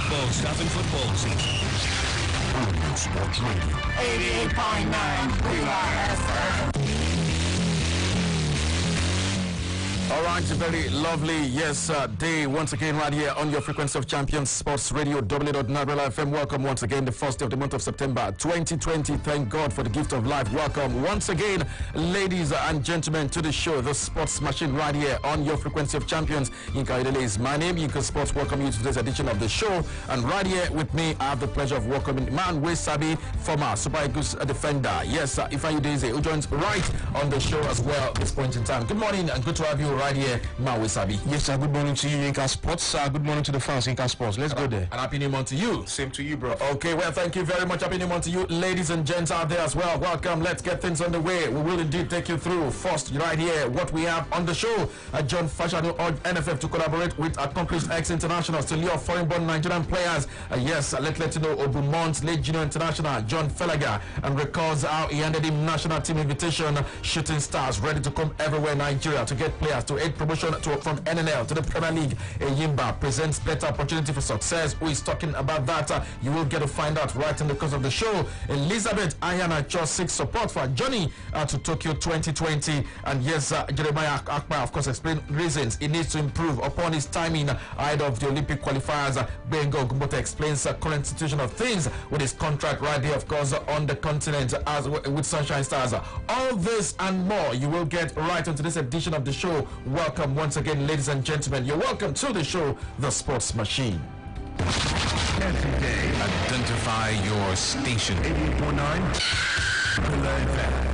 football stuff and football season. Sports Radio 88.9 All right, a very lovely, day once again right here on your frequency of Champions Sports Radio, W.Nabrela FM. Welcome once again, the first day of the month of September 2020. Thank God for the gift of life. Welcome once again, ladies and gentlemen, to the show, the Sports Machine, right here on your frequency of Champions. Yinka Idele is my name. Yinka Sports welcome you to today's edition of the show. And right here with me, I have the pleasure of welcoming man Sabi, former Super Eagles defender. Yes, Ifeanyi Udeze, who joins right on the show as well at this point in time. Good morning and good to have you right here, man Sabi. Yes, sir. Good morning to you, Yinka Sports. Good morning to the fans, Yinka Sports. Let's go there. And happy new month to you. Same to you, bro. Okay, well, thank you very much. Happy new month to you, ladies and gents out there as well. Welcome. Let's get things underway. We will indeed take you through first right here what we have on the show. John Fashanu urged NFF to collaborate with accomplished ex-internationals to lure foreign-born Nigerian players. Let's let you know Obumont's late junior international John Felaga, and records how he handed him national team invitation. Shooting stars ready to come everywhere in Nigeria to get players to aid promotion from NNL to the Premier League. Yimba presents better opportunity for success. Who is talking about that? You will get to find out right in the course of the show. Elizabeth Ayana just seeks support for Johnny to Tokyo 2020. And yes, Jeremiah Akpa, of course, explained reasons he needs to improve upon his timing ahead of the Olympic qualifiers. Bengo Gumbote explains the current situation of things with his contract right there, of course, on the continent as with Sunshine Stars. All this and more you will get right into this edition of the show. Welcome once again, ladies and gentlemen. You're welcome to the show, The Sports Machine. Every day, identify your station. 88.9 FM.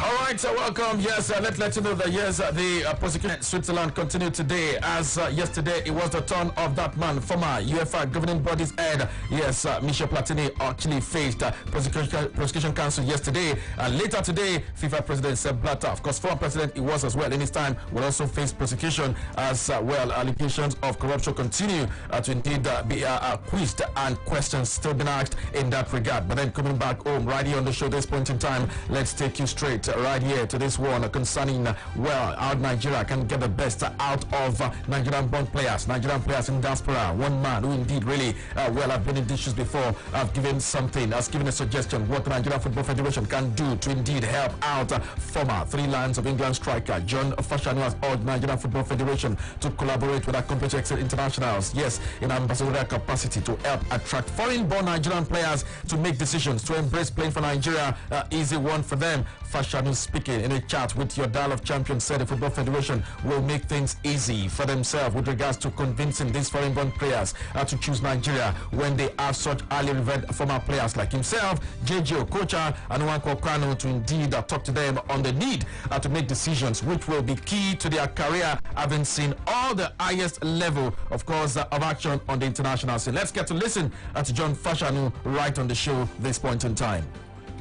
All right, so welcome. Yes, let's let you know that yes, the prosecution in Switzerland continued today. As yesterday, it was the turn of that man, former UEFA governing body's head. Yes, Michel Platini actually faced prosecution council yesterday. Later today, FIFA president Sepp Blatter, of course, former president he was as well in his time, will also face prosecution as well. Allegations of corruption continue to indeed be quizzed, and questions still being asked in that regard. But then coming back home right here on the show this point in time, let's take you straight right here to this one concerning how Nigeria can get the best out of Nigerian born players, Nigerian players in diaspora. One man who indeed really have been in issues before, have given a suggestion what the Nigerian Football Federation can do to indeed help out former Three Lions of England striker John Fashanu has urged Nigerian Football Federation to collaborate with accomplished ex-internationals, yes, in ambassadorial capacity to help attract foreign-born Nigerian players to make decisions to embrace playing for Nigeria. Easy one for them. Fashanu speaking in a chat with your Dial of Champions said the Football Federation will make things easy for themselves with regards to convincing these foreign-born players to choose Nigeria when they have such highly revered former players like himself, JJ Okocha, and Nwankwo Kanu to indeed talk to them on the need to make decisions which will be key to their career, having seen all the highest level, of course, of action on the international scene. Let's get to listen to John Fashanu right on the show this point in time.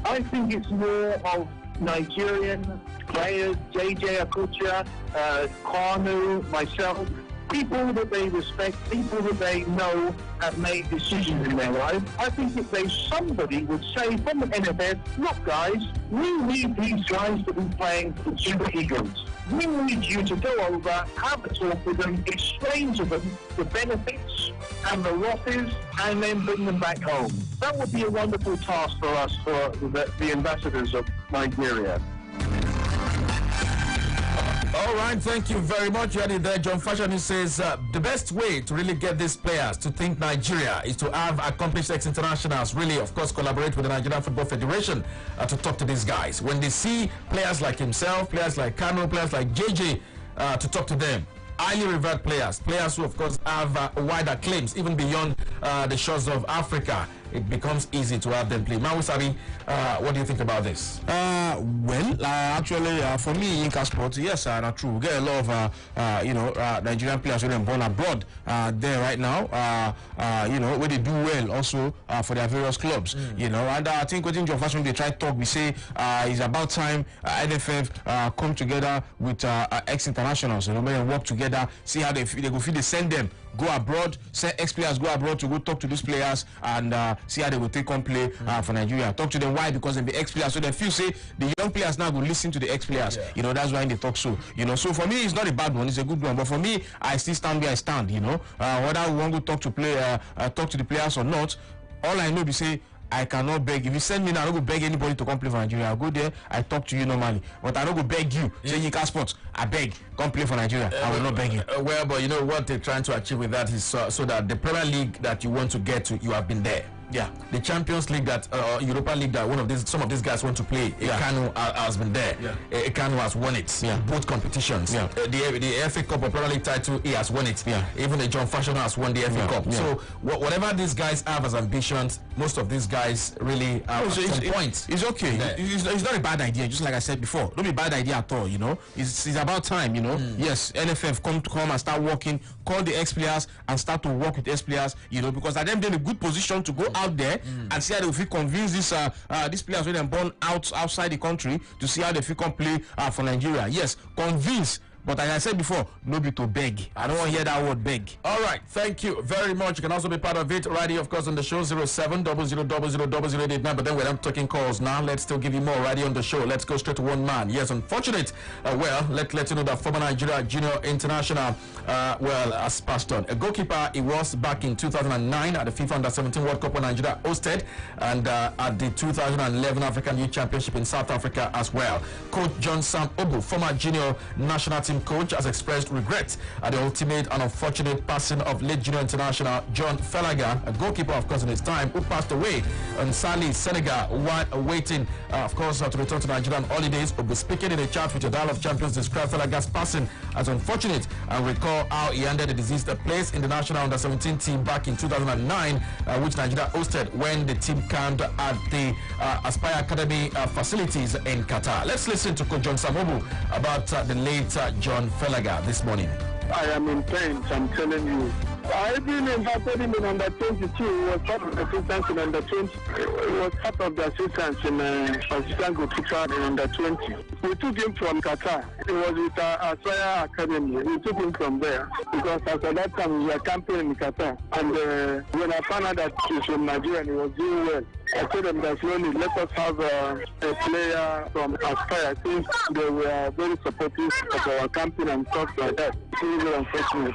I think it's more of Nigerian players, JJ Okocha, Kanu, myself, people that they respect, people that they know have made decisions in their life. I think if somebody would say from the NFF, look guys, we need these guys to be playing for Super Eagles. We need you to go over, have a talk with them, explain to them the benefits and the losses, and then bring them back home. That would be a wonderful task for us, for the ambassadors of Nigeria. All right, thank you very much. You had it there. John Fashanu says the best way to really get these players to think Nigeria is to have accomplished ex-internationals really, of course, collaborate with the Nigerian Football Federation to talk to these guys. When they see players like himself, players like Kanu, players like JJ, to talk to them. Highly revered players who, of course, have wider claims even beyond the shores of Africa. It becomes easy to have them play. Mawusabi, what do you think about this? Actually, for me, Yinka Sports, yes, not true. We get a lot of, Nigerian players who are born abroad there right now, where they do well also for their various clubs, and I think what in John Fashanu they try to talk, we say it's about time NFF come together with ex-internationals, and work together, see how they go feel they send them go abroad, send ex-players go abroad to go talk to these players and see how they will take on play for Nigeria. Talk to them. Why? Because they be ex-players, so they feel say the young players now will listen to the ex-players. You know, that's why they talk so. You know, so for me it's not a bad one, it's a good one. But for me, I still stand where I stand. You know, whether we want to talk to talk to the players or not, all I know is say I cannot beg. If you send me now, I don't go beg anybody to come play for Nigeria. I'll go there, I talk to you normally. But I don't go beg you. Say Yinka Sports, I beg, come play for Nigeria. I will not beg you. Well, but you know what they're trying to achieve with that is so that the Premier League that you want to get to, you have been there. Yeah. The Champions League that Europa League that some of these guys want to play, Ekano has been there. Ekano has won it. Both competitions. The FA Cup or Premier League title, he has won it. Even the John Fashioner has won the FA Cup. So whatever these guys have as ambitions, most of these guys really have some points. It's okay. It's not a bad idea. Just like I said before, don't be a bad idea at all. You know, it's about time. You know, yes, NFF come and start working. Call the ex-players and start to work with ex-players. You know, because they're in a good position to go out there and see how they feel convince these players when they're born outside the country to see how they feel come play for Nigeria. Yes, convince. But as I said before, no be to beg. I don't want to hear that word beg. All right, thank you very much. You can also be part of it right here, of course, on the show 0700000089. But then we're not taking calls now. Let's still give you more right here on the show. Let's go straight to one man. Yes, unfortunate. Let you know that former Nigeria Junior International, has passed on. A goalkeeper, he was back in 2009 at the FIFA Under-17 World Cup when Nigeria hosted, and at the 2011 African Youth Championship in South Africa as well. Coach John Sam Obu, former junior national team coach, has expressed regret at the ultimate and unfortunate passing of late junior international John Felaga, a goalkeeper, of course, in his time, who passed away in Sali, Senegal, while awaiting, of course, to return to Nigeria on holidays. Obu, speaking in a chat with your Dial of Champions, described Felaga's passing as unfortunate and recall how he ended the deceased place in the national under-17 team back in 2009, which Nigeria hosted when the team camped at the Aspire Academy facilities in Qatar. Let's listen to Coach John Sam Obu about the late John Felaga this morning. I am in pain, I'm telling you. I've been invited him in under 22. He was part of the assistants in under 20. He was part of the assistants in assistant goalkeeper in under 20. We took him from Qatar. He was with our Aspire Academy. We took him from there because after that time we were camping in Qatar. And when I found out that he's from Nigeria and he was doing well, I told them that slowly let us have a player from Aspire since they were very supportive of our camping and stuff like that. It's really unfortunate.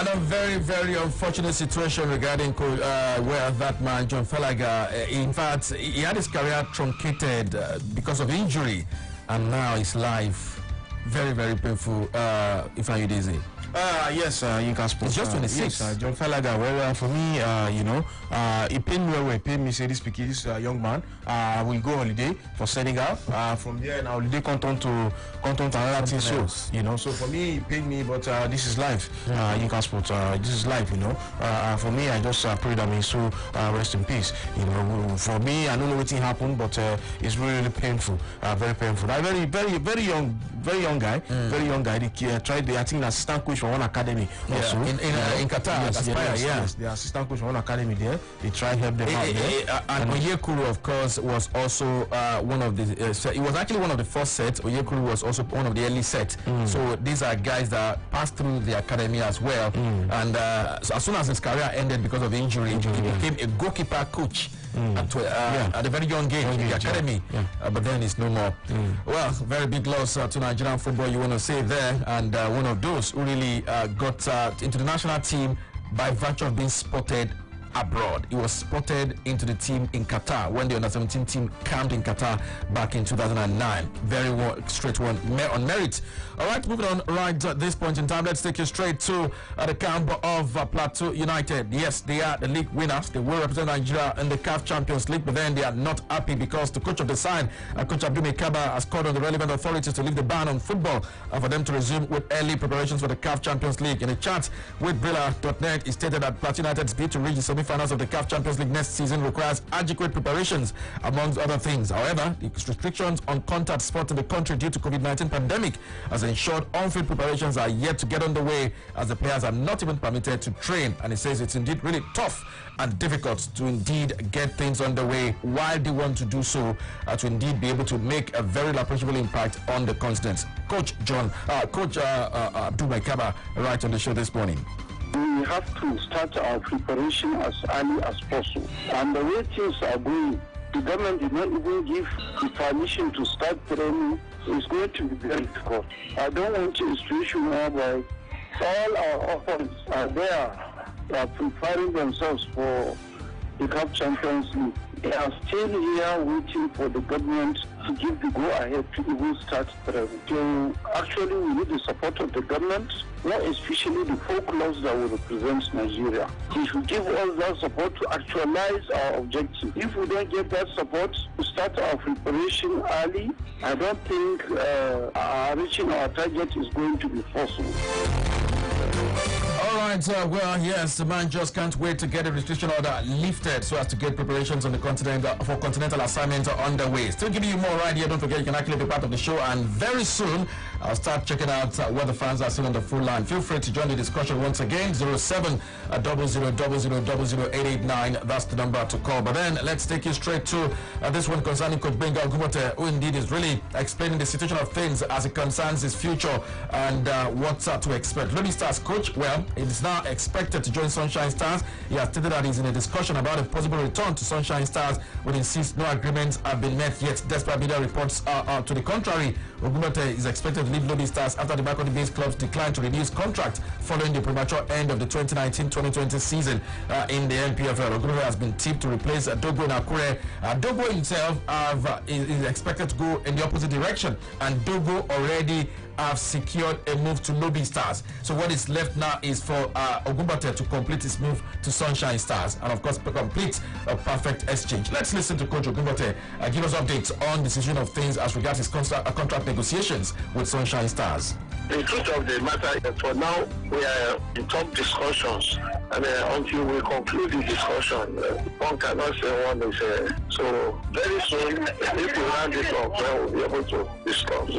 A very, very unfortunate situation regarding where that man, John Felaga, in fact, he had his career truncated because of injury, and now his life very, very painful. If I Udeze. Yes, Yinka Sports. It's just 26. Yes, John Felaga. Well, for me, it pained me well. It pained me say this young man will go holiday for Senegal. From there, and holiday content to another thing. So, so for me, it pained me, but this is life. Yinka Sports. This is life. For me, I just pray that may so rest in peace. For me, I don't know what happened, but it's really, really painful. Very painful. A very young guy. Very young guy. They tried. I think the assistant coach for one academy also in Qatar. Yes, the assistant coach for one academy there. They tried help them out there. And Oyekuru, of course, was also one of the. He was actually one of the first sets. Oyekuru was also one of the early sets. So these are guys that passed through the academy as well. And so as soon as his career ended because of injury, he became a goalkeeper coach. At a very young age in the academy, but then it's no more. Well, very big loss to Nigerian football, you want to say there, and one of those who really got into the national team by virtue of being spotted abroad. He was spotted into the team in Qatar when the under-17 team camped in Qatar back in 2009. Very straight one on merit. All right, moving on right at this point in time, let's take you straight to the camp of Plateau United. Yes, they are the league winners. They will represent Nigeria in the CAF Champions League, but then they are not happy because the coach of the side, Coach Abdul Kaba, has called on the relevant authorities to lift the ban on football for them to resume with early preparations for the CAF Champions League. In a chat with Brilla.net, he stated that Plateau United's bid to reach the semi-finals of the CAF Champions League next season requires adequate preparations, amongst other things. However, the restrictions on contact sport in the country due to COVID-19 pandemic has ensured on-field preparations are yet to get underway, as the players are not even permitted to train. And he says it's indeed really tough and difficult to indeed get things underway while they want to do so, to indeed be able to make a very appreciable impact on the continent. Coach Abdul Maikaba, right on the show this morning. We have to start our preparation as early as possible. And the way things are going, the government did not even give the permission to start training. It's going to be very difficult. I don't want a situation whereby all our opponents are there, are preparing themselves for the CAF Champions League. They are still here waiting for the government to give the go-ahead to even start training. So actually we need the support of the government, more especially the four clubs that will represent Nigeria. They should give us that support to actualize our objective. If we don't get that support to start our preparation early, I don't think reaching our target is going to be possible. All right, well, yes, the man just can't wait to get a restriction order lifted so as to get preparations on the continent for continental assignments underway. Still giving you more right here. Don't forget you can actually be part of the show, and very soon I'll start checking out what the fans are seeing on the full line. Feel free to join the discussion once again. 0700000889. That's the number to call. But then let's take you straight to this one concerning Coach Benga Ogumote, who indeed is really explaining the situation of things as it concerns his future and what's to expect. Lobby Stars coach, well, it is now expected to join Sunshine Stars. He has stated that he's in a discussion about a possible return to Sunshine Stars, but insists no agreements have been met yet, despite media reports to the contrary. Ogumote is expected to leave Lobby Stars after the Makurdi based clubs declined to renew his contract following the premature end of the 2019-2020 season in the NPFL. Ogumote has been tipped to replace Dogo Nakure. Dogo himself is expected to go in the opposite direction, and Dogo already have secured a move to Lobby Stars. So what is left now is for Ogumote to complete his move to Sunshine Stars, and of course complete a perfect exchange. Let's listen to Coach Ogumote give us updates on the situation of things as regards his contract negotiations with Sunshine Stars. The truth of the matter is, for now, we are in top discussions, and until we conclude the discussion, one cannot say one is so very soon, if we round it up, we'll be able to discuss.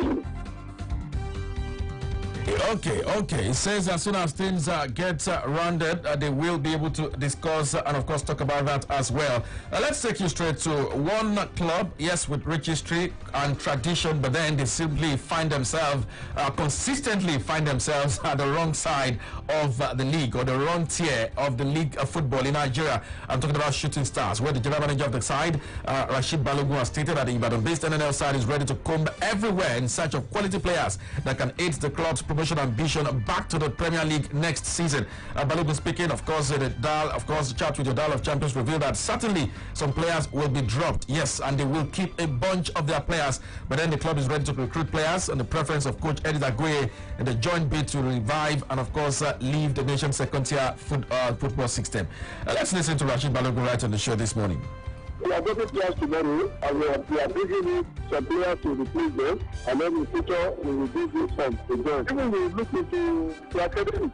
Okay. It says as soon as things get rounded, they will be able to discuss and of course talk about that as well. Let's take you straight to one club, yes, with rich history and tradition, but then they simply consistently find themselves at the wrong side of the league, or the wrong tier of the league of football in Nigeria. I'm talking about Shooting Stars, where the general manager of the side, Rashid Balogun, has stated that the Ibadan-based NNL side is ready to comb everywhere in search of quality players that can aid the club's promotion ambition back to the Premier League next season. Balogun speaking, of course, the chat with your Dial of Champions revealed that certainly some players will be dropped, yes, and they will keep a bunch of their players, but then the club is ready to recruit players and the preference of Coach Eddie Dagoye in the joint bid to revive and of course leave the nation's second-tier football system. Let's listen to Rashid Balogun right on the show this morning. We are getting players tomorrow, and we are bringing in some players to replace them, and then in the future we will bring in some to join. Even we look into the academy,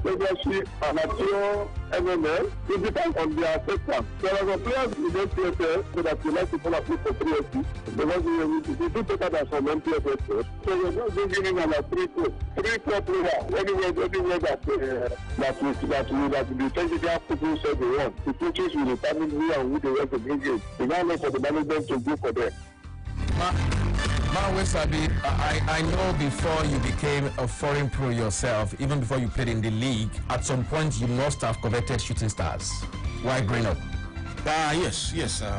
leadership, amateur, MML, it depends on their sector. There are some players in the NPFL so that we like to follow up for 3SC, because we do better than some NPFL. So we are just bringing in about 3-4 players, anywhere that the technical people said they want. The coaches will determine who and who they want to bring in. We now know for the management to go for them. I know before you became a foreign pro yourself, even before you played in the league, at some point you must have coveted Shooting Stars. Why growing up? Yes,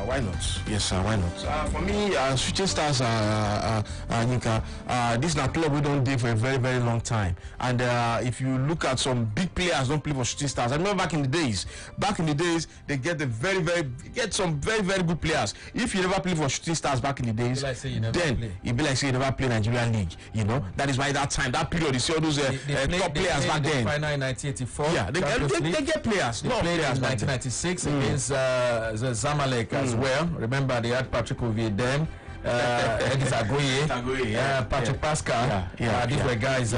why not? Yes, why not? For me, Shooting Stars, Nika, this is a club we don't do for a very, very long time. And if you look at some big players don't play for Shooting Stars. I remember back in the days, they get some very, very good players. If you never play for Shooting Stars back in the days, then it'd be like say you never play Nigerian League. You know, that is why that period you see all those top players back then. Final in 1984. Yeah, they get players. They played in 1996 against Zamalek as well. Remember, they had Patrick Ovie then. Edis Agoye, Patrick Pascal. These were guys,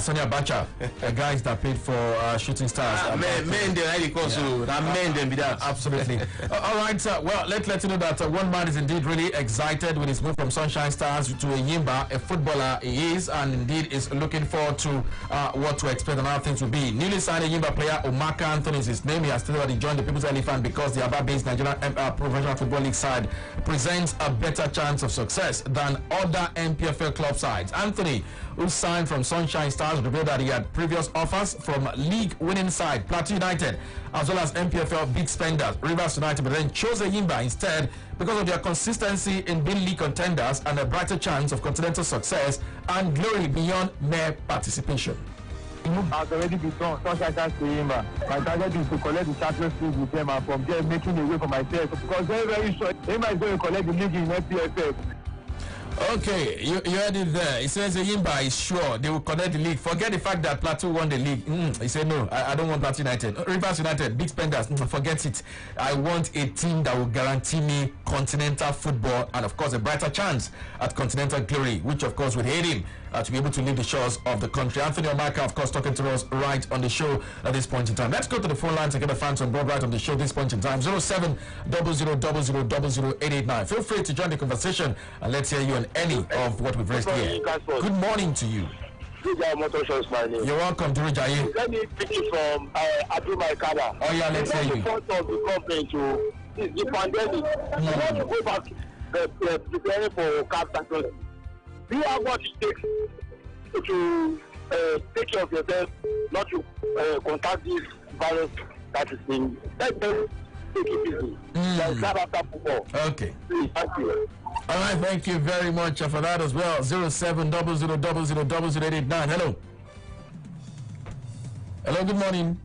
Sonia Bacha, guys that played for Shooting Stars. Men, they really close to that. Men, them be that. Absolutely. All right, well, let's let you know that one man is indeed really excited with his move from Sunshine Stars to Enyimba, a footballer he is, and indeed is looking forward to what to expect and how things will be. Newly signed Enyimba player Omaka Anthony is his name. He has stated that he joined the People's Elephant because the Aba-based Nigerian Professional Football League side presents a better chance of success than other NPFL club sides. Anthony, who signed from Sunshine Stars, revealed that he had previous offers from league-winning side Plateau United, as well as NPFL big spenders Rivers United, but then chose Enyimba instead because of their consistency in being league contenders and a brighter chance of continental success and glory beyond mere participation. Has already been done. Sunshine Stars to Enyimba. My target is to collect the Champions League with them and from there making a way for myself because very sure Enyimba is going to collect the league in NPFL. Okay, you heard it there. He says Enyimba is sure they will connect the league. Forget the fact that Plateau won the league. He said no, I don't want Plateau United. Rivers United, big spenders. Forget it. I want a team that will guarantee me continental football and of course a brighter chance at continental glory, which of course would aid him to be able to leave the shores of the country. Anthony Omaka, of course, talking to us right on the show at this point in time. Let's go to the phone line to get the fans on board right on the show at this point in time. 0700000889. Feel free to join the conversation and let's hear you on any of what we've raised here. Good morning to you. You're welcome, Durijaye. Let me pick it from Abdul Maikaba. Oh yeah, let's hear you. The point of the government is the pandemic. You want to go back preparing for CAF Champions. Do you have what it takes to take care of yourself, not to contact this virus that is in? Let them take it easy. Like that after football. Okay. Please, thank you. All right, thank you very much for that as well. 0700000889. Hello. Hello, good morning.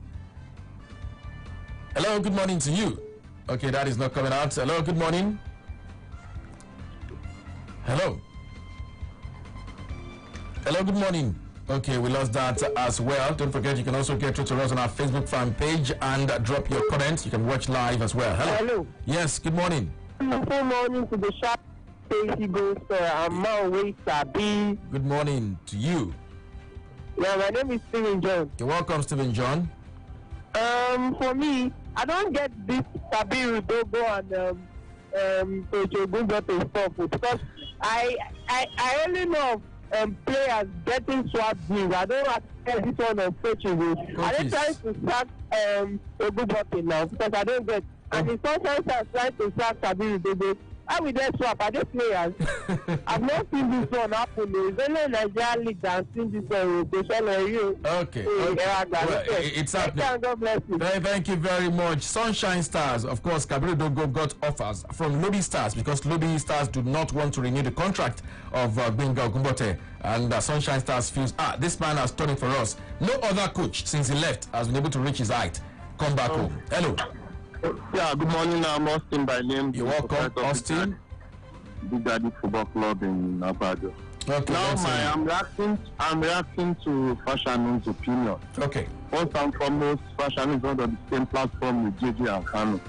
Hello, good morning to you. Okay, that is not coming out. Hello, good morning. Hello. Hello, good morning. Okay, we lost that as well. Don't forget, you can also get through to us on our Facebook fan page and drop your comments. You can watch live as well. Hello. Hello. Yes, good morning. Good morning to the sharp Stacy Ghost. I'm Maui Sabi. Good morning to you. Yeah, my name is Stephen John. You're welcome, Stephen John. For me, I don't get this Sabi Rudogo and Tochogungo stuff because I only know players getting swapped deals. I don't accept this one on coaching. Are they trying to sack Ogunbote now? Because I don't get. And the Sunshine Stars trying to sack Sabi Rudogo. How will they swap? Are they players? I've not seen this one happen. It's only Nigerian League that I've seen this rotation on you. Okay. Well, it's happening. God bless you. Thank you very much. Sunshine Stars, of course, Kabiru Dogo got offers from Lobby Stars because Lobby Stars do not want to renew the contract of Gbenga Ogunbote. And Sunshine Stars feels, this man has done it for us. No other coach since he left has been able to reach his height. Come back home. Hello. Yeah, good morning. I'm Austin by name. You're welcome, Austin. Big Daddy Football Club in Abado. Okay. Now, I'm reacting to Fashion's opinion. Okay. First and foremost, Fashion is not on the same platform with JJ and Kano.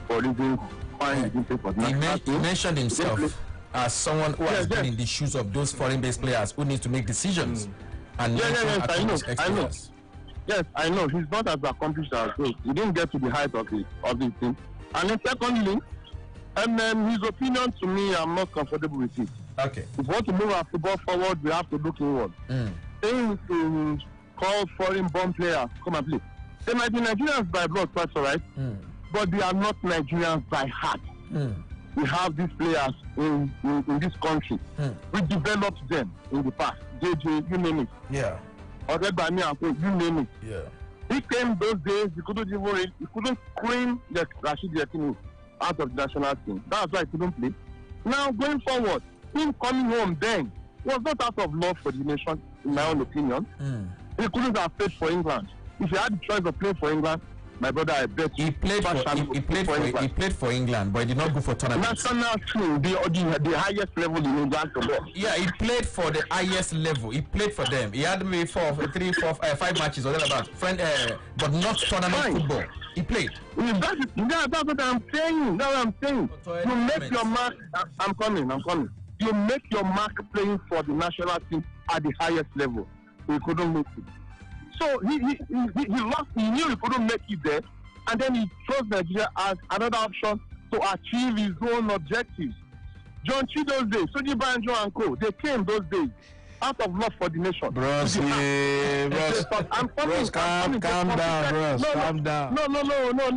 For reasons why he didn't pay for he mentioned himself as someone who has been in the shoes of those foreign-based players who need to make decisions. And I know. Yes, I know. He's not as accomplished as those. He didn't get to the height of the team. And then secondly, his opinion to me, I'm not comfortable with it. Okay. If we want to move our football forward, we have to look inward. Saying to call foreign-born players come and play. They might be Nigerians by blood, that's all right. But they are not Nigerians by heart. We have these players in this country. We developed them in the past. JJ, you name it. Yeah. Ordered by me, you name it. Yeah. He came those days, he couldn't screen Rashid Yekini out of the national team. That's why he couldn't play. Now, going forward, him coming home then was not out of love for the nation, in my own opinion. He couldn't have played for England. If he had the choice of playing for England, my brother, I bet he played for England, but he did not go for tournaments. National team, the highest level in England. Yeah, he played for the highest level. He played for them. He had maybe 5 matches or whatever, but not tournament football. He played. That's what I'm saying. You make your mark. I'm coming. you make your mark playing for the national team at the highest level. He couldn't make it. So he lost. He knew he couldn't make it there, and then he chose Nigeria as another option to achieve his own objectives. John Chi those days, Soji Banjo and co. They came those days out of love for the nation. Bros, calm down, bros. Calm down. No,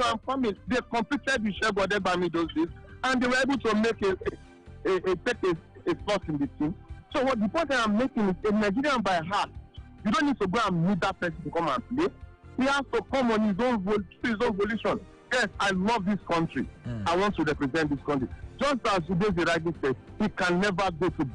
I'm coming. They competed with Shegun Odebami those days, and they were able to make a spot in the team. So what the point I'm making is a Nigerian by heart. You don't need to go and meet that person to come and play. He has to come on his own volition. Yes, I love this country. I want to represent this country. Just as Udeze rightly said, he can never go to bed.